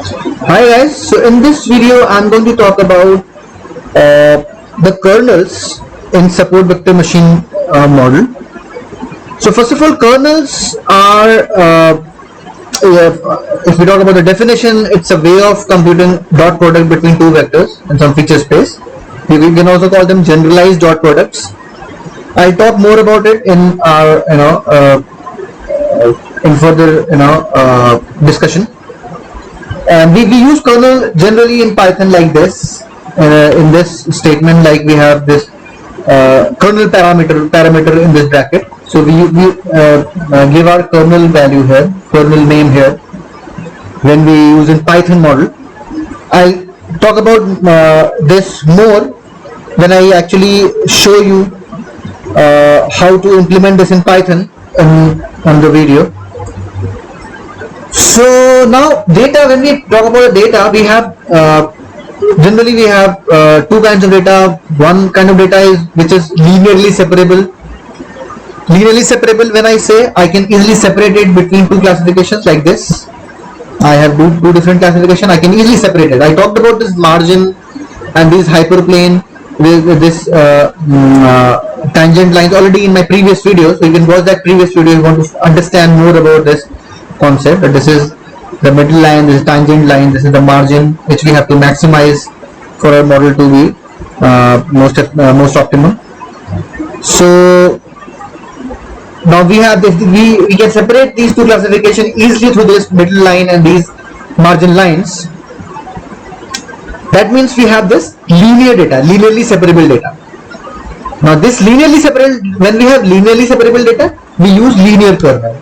Hi guys, so in this video I'm going to talk about the kernels in support vector machine model. So first of all, kernels are, if we talk about the definition, it's a way of computing dot product between two vectors in some feature space. We can also call them generalized dot products. I'll talk more about it in our in further discussion. And we use kernel generally in Python like this. In this statement, like we have this kernel parameter in this bracket. So we give our kernel value here, kernel name here, when we use in Python model. I'll talk about this more when I actually show you how to implement this in Python on the video. So now data, when we talk about data, we have generally we have two kinds of data. One kind of data is which is linearly separable. Linearly separable, when I say, I can easily separate it between two classifications like this. I have two different classifications. I can easily separate it. I talked about this margin and this hyperplane with this tangent lines already in my previous video. So you can watch that previous video if you want to understand more about this concept. This is the middle line, this is tangent line, this is the margin which we have to maximize for our model to be most optimum. So now we have this, we can separate these two classifications easily through this middle line and these margin lines. That means we have this linear data, linearly separable data. Now this linearly separable, when we have linearly separable data, we use linear kernel.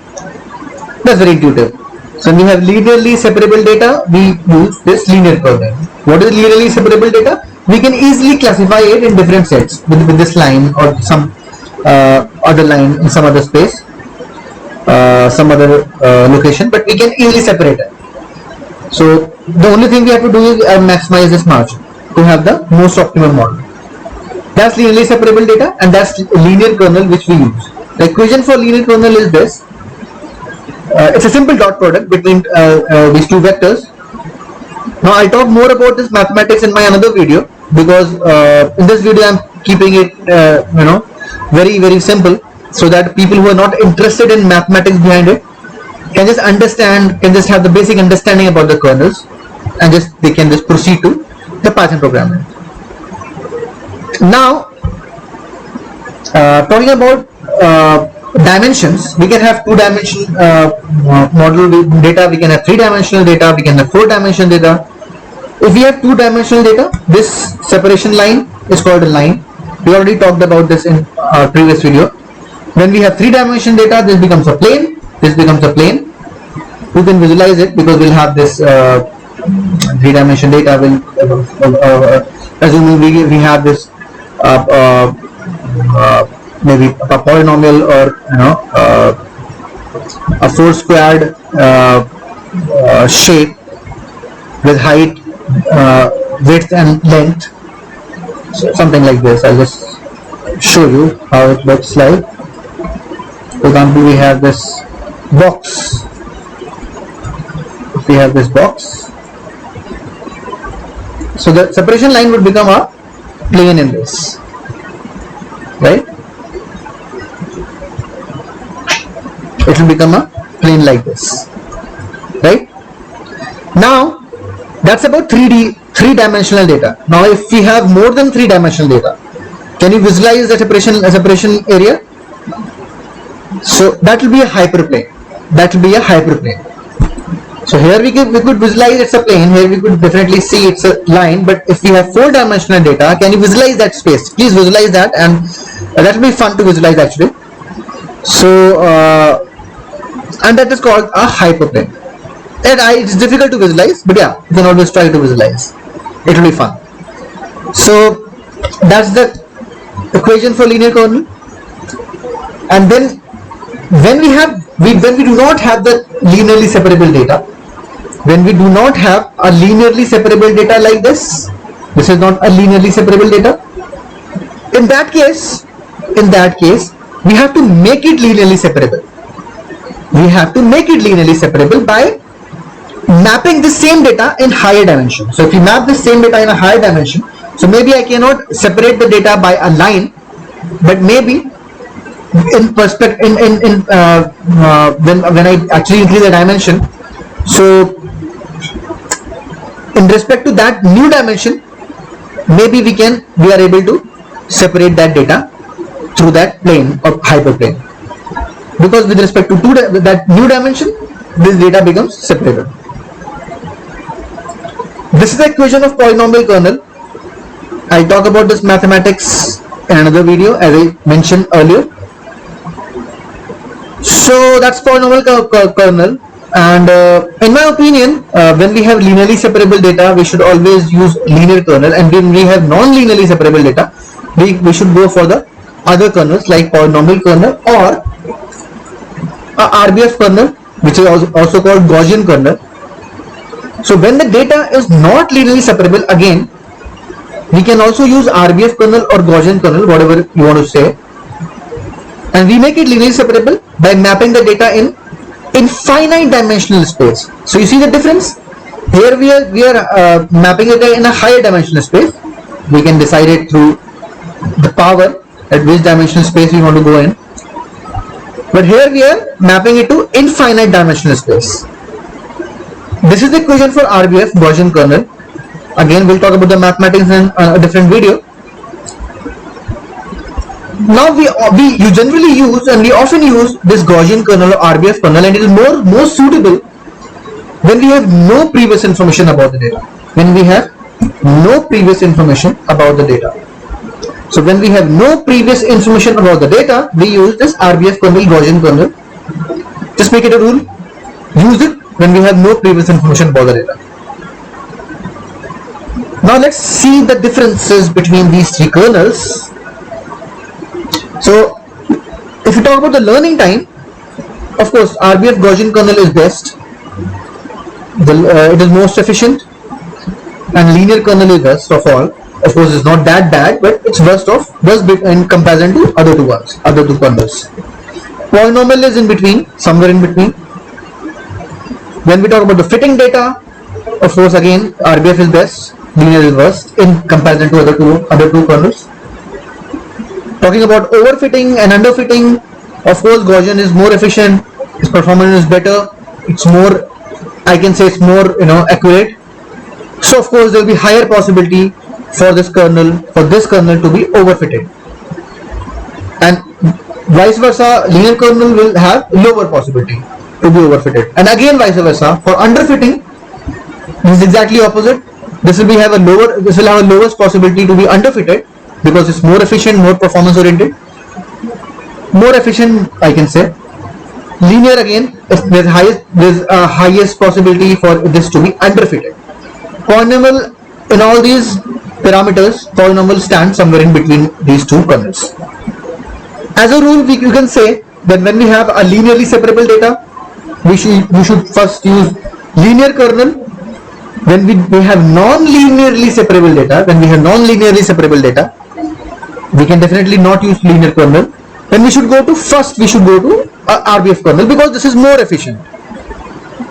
That's very intuitive. So when we have linearly separable data, we use this linear kernel. What is linearly separable data? We can easily classify it in different sets with this line or some other line in some other space, some other location, but we can easily separate it. So the only thing we have to do is maximize this margin to have the most optimum model. That's linearly separable data, and that's linear kernel which we use. The equation for linear kernel is this. It's a simple dot product between these two vectors. Now I'll talk more about this mathematics in my another video, because in this video I'm keeping it very simple, so that people who are not interested in mathematics behind it can just understand, can just have the basic understanding about the kernels, and they can just proceed to the Python programming. Now talking about dimensions, we can have two-dimensional model data, we can have three-dimensional data, we can have four-dimensional data. If we have two-dimensional data, this separation line is called a line. We already talked about this in our previous video. When we have three-dimensional data, this becomes a plane. This becomes a plane. You can visualize it because we'll have this three-dimensional data. Assuming we have this maybe a polynomial or a four-squared shape with height, width, and length. So something like this. I'll just show you how it looks like. For example, we have this box. If we have this box, so the separation line would become a plane in this, right? It will become a plane like this, right? Now that's about three-dimensional data. Now if we have more than three-dimensional data, can you visualize the separation area? So that will be a hyperplane. That will be a hyperplane. So here we could visualize it's a plane. Here we could definitely see it's a line. But if we have four-dimensional data, can you visualize that space? Please visualize that, and that will be fun to visualize actually. So and that is called a hyperplane. It's difficult to visualize, but yeah, you can always try to visualize. It will be fun. So that's the equation for linear kernel. And then when we do not have the linearly separable data, when we do not have a linearly separable data like this is not a linearly separable data. In that case, we have to make it linearly separable. We have to make it linearly separable by mapping the same data in higher dimension. So if you map the same data in a higher dimension, so maybe I cannot separate the data by a line, but maybe in perspective, when I actually increase the dimension, so in respect to that new dimension, maybe we are able to separate that data through that plane or hyperplane, because with respect to that new dimension, this data becomes separable. This is the equation of polynomial kernel. I'll talk about this mathematics in another video, as I mentioned earlier. So that's polynomial kernel, and in my opinion, when we have linearly separable data, we should always use linear kernel, and when we have non-linearly separable data, we should go for the other kernels like polynomial kernel or RBF kernel, which is also called Gaussian kernel. So when the data is not linearly separable, again we can also use RBF kernel or Gaussian kernel, whatever you want to say, and we make it linearly separable by mapping the data in infinite dimensional space. So you see the difference here. We are mapping it in a higher dimensional space. We can decide it through the power at which dimensional space we want to go in, but here we are mapping it to infinite dimensional space. This is the equation for RBF Gaussian kernel. Again, we'll talk about the mathematics in a different video. Now we generally use and we often use this Gaussian kernel or RBF kernel, and it is more suitable when we have no previous information about the data. When we have no previous information about the data. So when we have no previous information about the data, we use this RBF kernel, Gaussian kernel. Just make it a rule. Use it when we have no previous information about the data. Now let's see the differences between these three kernels. So if you talk about the learning time, of course RBF Gaussian kernel is best. It is most efficient, and linear kernel is best of all. Of course, it's not that bad, but it's worst in comparison to other two kernels. Polynomial is in between, somewhere in between. When we talk about the fitting data, of course, again RBF is best, linear is worst in comparison to other two kernels. Talking about overfitting and underfitting, of course Gaussian is more efficient, its performance is better, it's more, I can say it's more accurate. So of course there will be higher possibility for this kernel to be overfitted, and vice versa, linear kernel will have lower possibility to be overfitted, and again vice versa for underfitting. This is exactly opposite. This will have a lowest possibility to be underfitted because it's more efficient, more performance oriented, more efficient, I can say. Linear, again, there's a highest possibility for this to be underfitted. Polynomial, in all these parameters, polynomial stands somewhere in between these two kernels. As a rule, you can say that when we have a linearly separable data, we should first use linear kernel. When we have non-linearly separable data, we can definitely not use linear kernel. Then we should go to RBF kernel, because this is more efficient.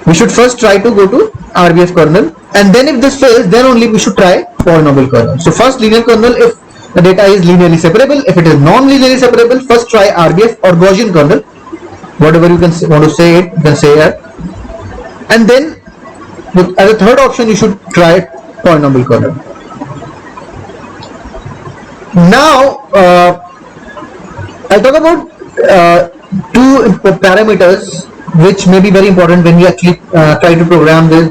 We should first try to go to RBF kernel, and then if this fails, then only we should try polynomial kernel. So first linear kernel if the data is linearly separable. If it is non-linearly separable, first try RBF or Gaussian kernel, whatever you want to say it, you can say it. And then as a third option, you should try polynomial kernel. Now I'll talk about two parameters which may be very important when we actually try to program this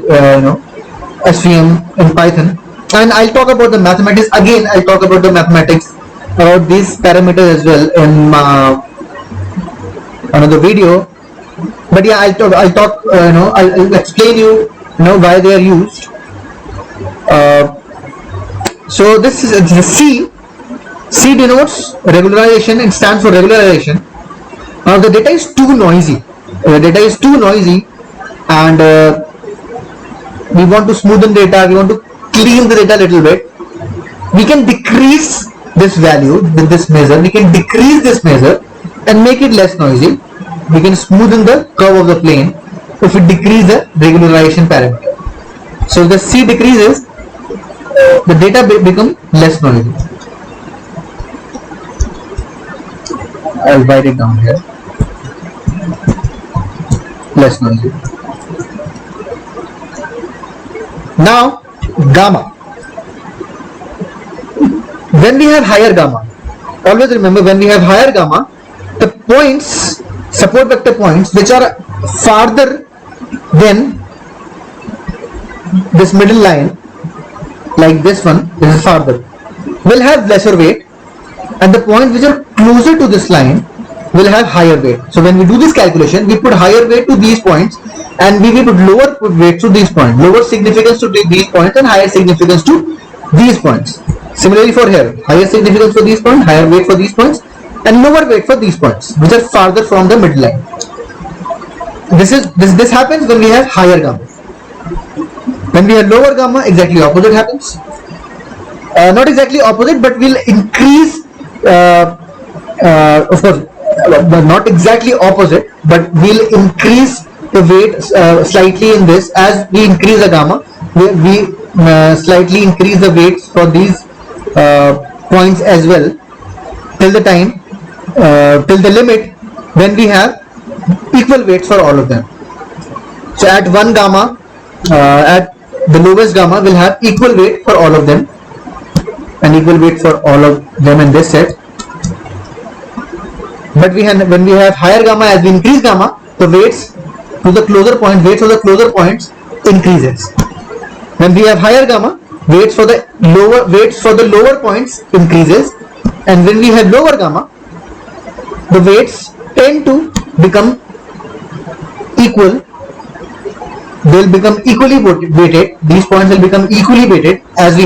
SVM in Python. And I'll talk about the mathematics again. I'll talk about the mathematics about these parameters as well in another video. But yeah, I'll explain you why they are used. So this is the C. C denotes regularization and stands for regularization. Now the data is too noisy. And we want to smoothen data. We want to clean the data a little bit. We can decrease this value with this measure. We can decrease this measure and make it less noisy. We can smoothen the curve of the plane if we decrease the regularization parameter. So if the C decreases, the data become less noisy. I'll write it down here. Less noisy. Now gamma. When we have higher gamma, always remember, when we have higher gamma, the points, support vector points, which are farther than this middle line, like this one, this is farther, will have lesser weight, and the points which are closer to this line will have higher weight. So when we do this calculation, we put higher weight to these points, and we will put lower weight to these points, lower significance to these points, and higher significance to these points. Similarly for here, higher significance for these points, higher weight for these points, and lower weight for these points, which are farther from the middle line. This happens when we have higher gamma. When we have lower gamma, exactly opposite happens. Not exactly opposite, but will increase. Of course, not exactly opposite, but will increase the weight slightly in this. As we increase the gamma, we slightly increase the weights for these points as well, till the time, till the limit when we have equal weights for all of them. So at 1 gamma, at the lowest gamma, will have equal weight for all of them, and equal weight for all of them in this set. But when we have higher gamma, as we increase gamma, the weights to the closer point, weights of the closer points increases. When we have higher gamma, weights for the lower points increases, and when we have lower gamma, the weights tend to become equal. They will become equally weighted. These points will become equally weighted as we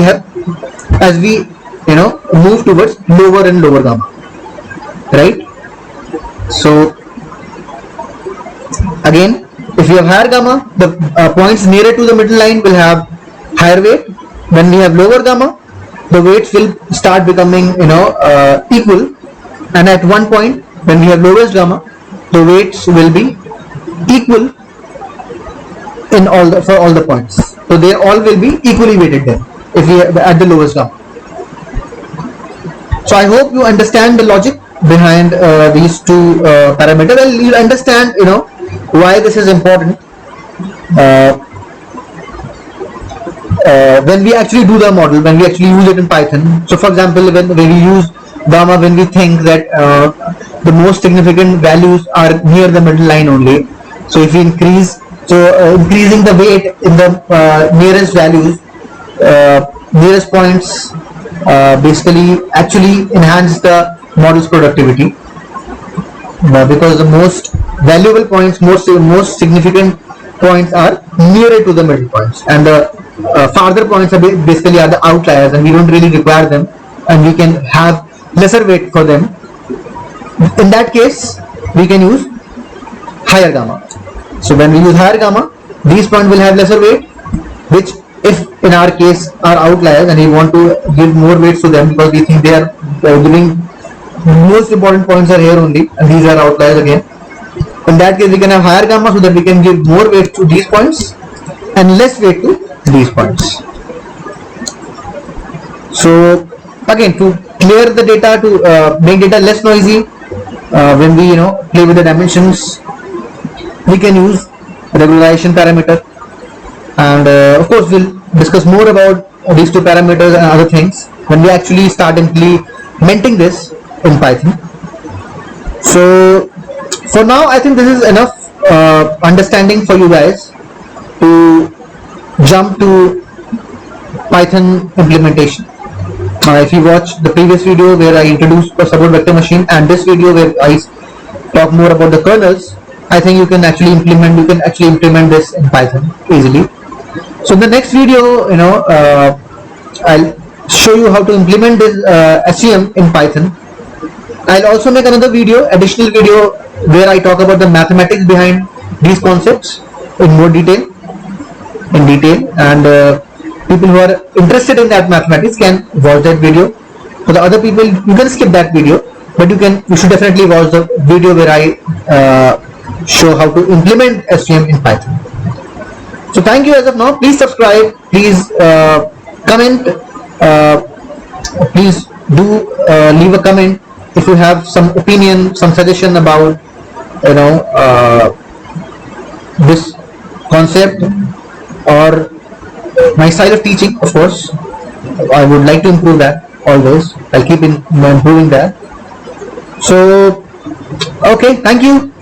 move towards lower and lower gamma, right? So again, if you have higher gamma, the points nearer to the middle line will have higher weight. When we have lower gamma, the weights will start becoming equal, and at one point when we have lowest gamma, the weights will be equal for all the points. So they all will be equally weighted then if we are at the lowest gamma. So I hope you understand the logic behind these two parameters, and you'll understand why this is important when we actually do the model, when we actually use it in Python. So for example, when we use gamma, when we think that the most significant values are near the middle line only, so if we increasing the weight in the nearest values, nearest points basically actually enhance the model's productivity, because the most valuable points, most significant points are nearer to the middle points, and the farther points are basically are the outliers, and we don't really require them, and we can have lesser weight for them. In that case, we can use higher gamma. So when we use higher gamma, these points will have lesser weight, which if in our case are outliers and we want to give more weights to them because we think they are giving most important points are here only and these are outliers again, in that case we can have higher gamma so that we can give more weight to these points and less weight to these points. So again, to clear the data, to make data less noisy, when we play with the dimensions, we can use regularization parameter, and of course we'll discuss more about these two parameters and other things when we actually start implementing this in Python. So for now I think this is enough understanding for you guys to jump to Python implementation. If you watch the previous video where I introduced the support vector machine and this video where I talk more about the kernels, I think you can actually implement this in Python easily. So in the next video, I'll show you how to implement this SVM in Python. I'll also make another additional video where I talk about the mathematics behind these concepts in more detail, and people who are interested in that mathematics can watch that video. For the other people, you can skip that video, but you should definitely watch the video where I show how to implement SVM in Python. So thank you as of now. Please subscribe. Please comment. Please do leave a comment if you have some opinion, some suggestion about this concept or my style of teaching. Of course, I would like to improve that always. I'll keep improving that. So okay, thank you.